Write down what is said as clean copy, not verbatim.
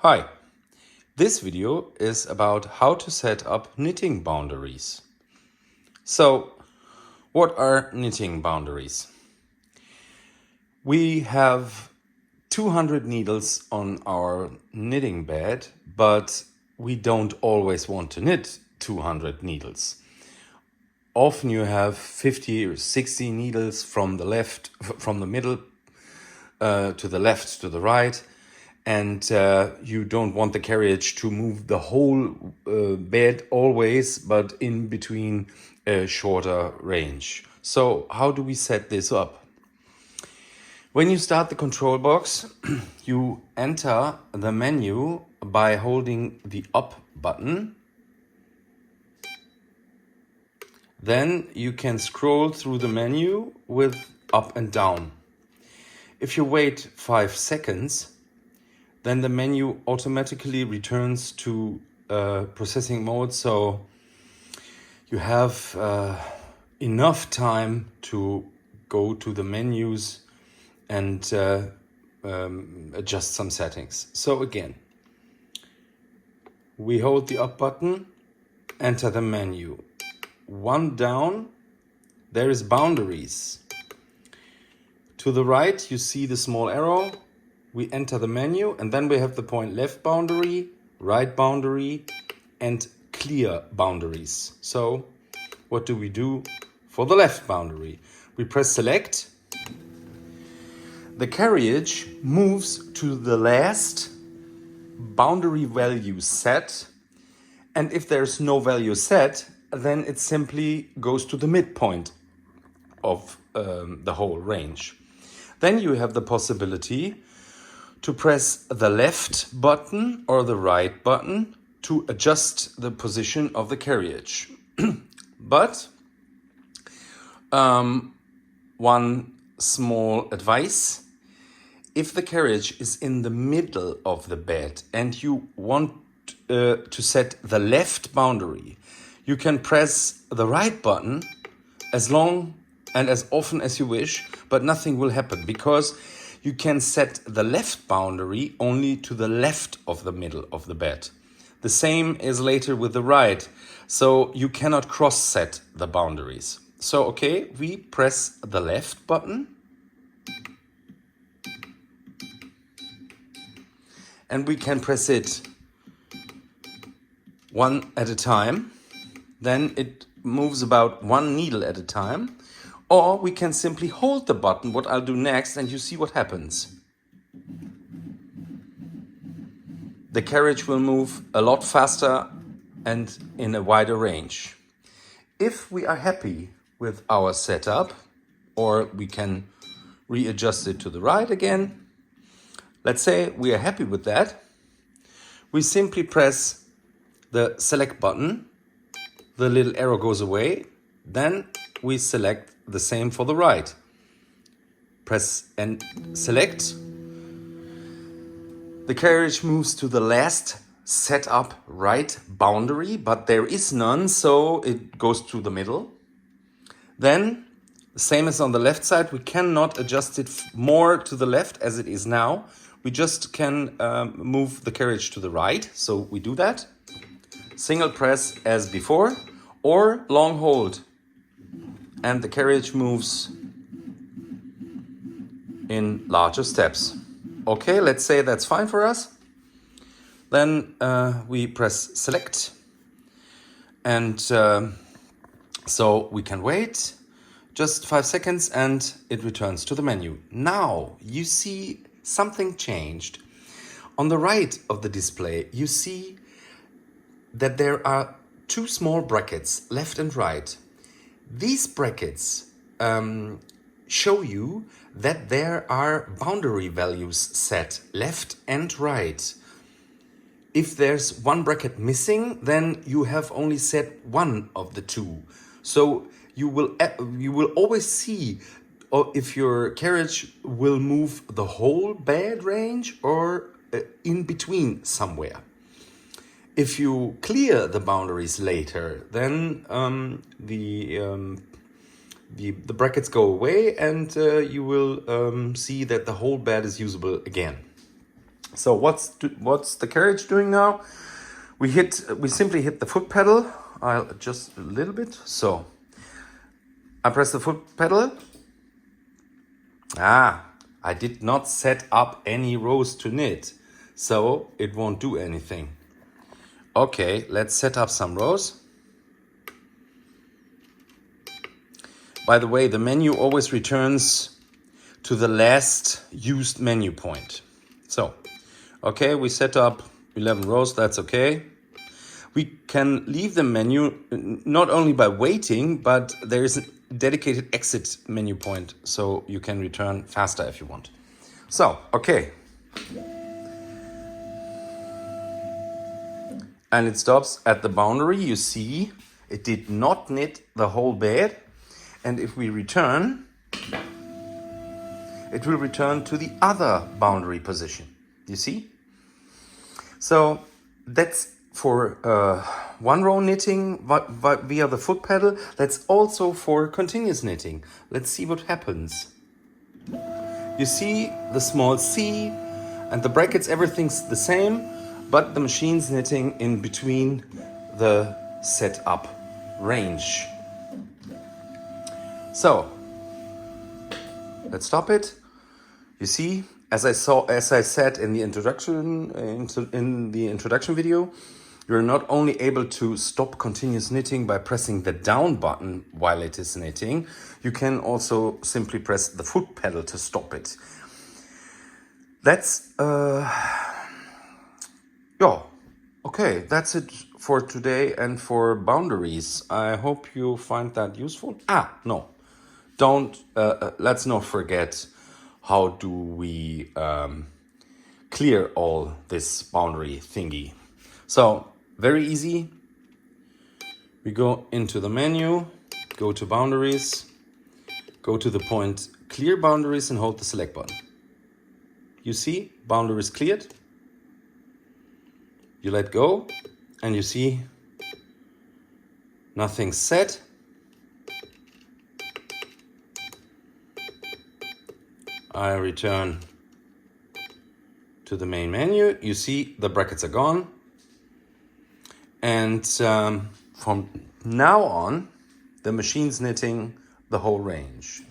Hi, this video is about how to set up knitting boundaries. So, what are knitting boundaries? We have 200 needles on our knitting bed, but we don't always want to knit 200 needles. Often you have 50 or 60 needles from the middle to the left, to the right, and you don't want the carriage to move the whole bed always, but in between a shorter range. So how do we set this up? When you start the control box, you enter the menu by holding the up button. Then you can scroll through the menu with up and down. If you wait 5 seconds, then the menu automatically returns to processing mode. So you have enough time to go to the menus and adjust some settings. So again, we hold the up button, enter the menu. One down, there is boundaries. To the right, you see the small arrow. We enter the menu, and then we have the point left boundary, right boundary, and clear boundaries. So what do we do for the left boundary? We press select. The carriage moves to the last boundary value set. And if there's no value set, then it simply goes to the midpoint of the whole range. Then you have the possibility to press the left button or the right button to adjust the position of the carriage. But one small advice: if the carriage is in the middle of the bed and you want to set the left boundary, you can press the right button as long and as often as you wish, but nothing will happen because you can set the left boundary only to the left of the middle of the bed. The same is later with the right, so you cannot cross-set the boundaries. So, okay, we press the left button and we can press it one at a time. Then it moves about one needle at a time. Or we can simply hold the button, what I'll do next, and you see what happens. The carriage will move a lot faster and in a wider range. If we are happy with our setup, or we can readjust it to the right again, let's say we are happy with that, we simply press the select button, the little arrow goes away, then we select the same for the right. Press and select. The carriage moves to the last set up right boundary, but there is none, so it goes to the middle. Then, same as on the left side, we cannot adjust it more to the left as it is now. We just can move the carriage to the right, so we do that. Single press as before, or long hold. And the carriage moves in larger steps. Okay, let's say that's fine for us. Then we press select. And so we can wait just 5 seconds and it returns to the menu. Now you see something changed. On the right of the display, you see that there are two small brackets, left and right. These brackets show you that there are boundary values set left and right. If there's one bracket missing, then you have only set one of the two. So you will always see if your carriage will move the whole bed range or in between somewhere. If you clear the boundaries later, then the brackets go away and you will see that the whole bed is usable again. So what's the carriage doing now? We simply hit the foot pedal. I'll adjust a little bit. So I press the foot pedal. I did not set up any rows to knit, so it won't do anything. Okay, let's set up some rows. By the way, the menu always returns to the last used menu point. So, okay, we set up 11 rows, that's okay. We can leave the menu not only by waiting, but there is a dedicated exit menu point, so you can return faster if you want. So, okay. And it stops at the boundary. You see, it did not knit the whole bed. And if we return, it will return to the other boundary position. You see? So that's for one row knitting via the foot pedal. That's also for continuous knitting. Let's see what happens. You see the small C and the brackets, everything's the same, but the machine's knitting in between the setup range. So let's stop it. You see, as I said in the introduction video, you're not only able to stop continuous knitting by pressing the down button while it is knitting, you can also simply press the foot pedal to stop it. That's okay, that's it for today and for boundaries. I hope you find that useful. Let's not forget, how do we clear all this boundary thingy? So, very easy. We go into the menu, go to boundaries, go to the point clear boundaries and hold the select button. You see, boundaries cleared. You let go and you see nothing's set. I return to the main menu. You see the brackets are gone. And from now on, the machine's knitting the whole range.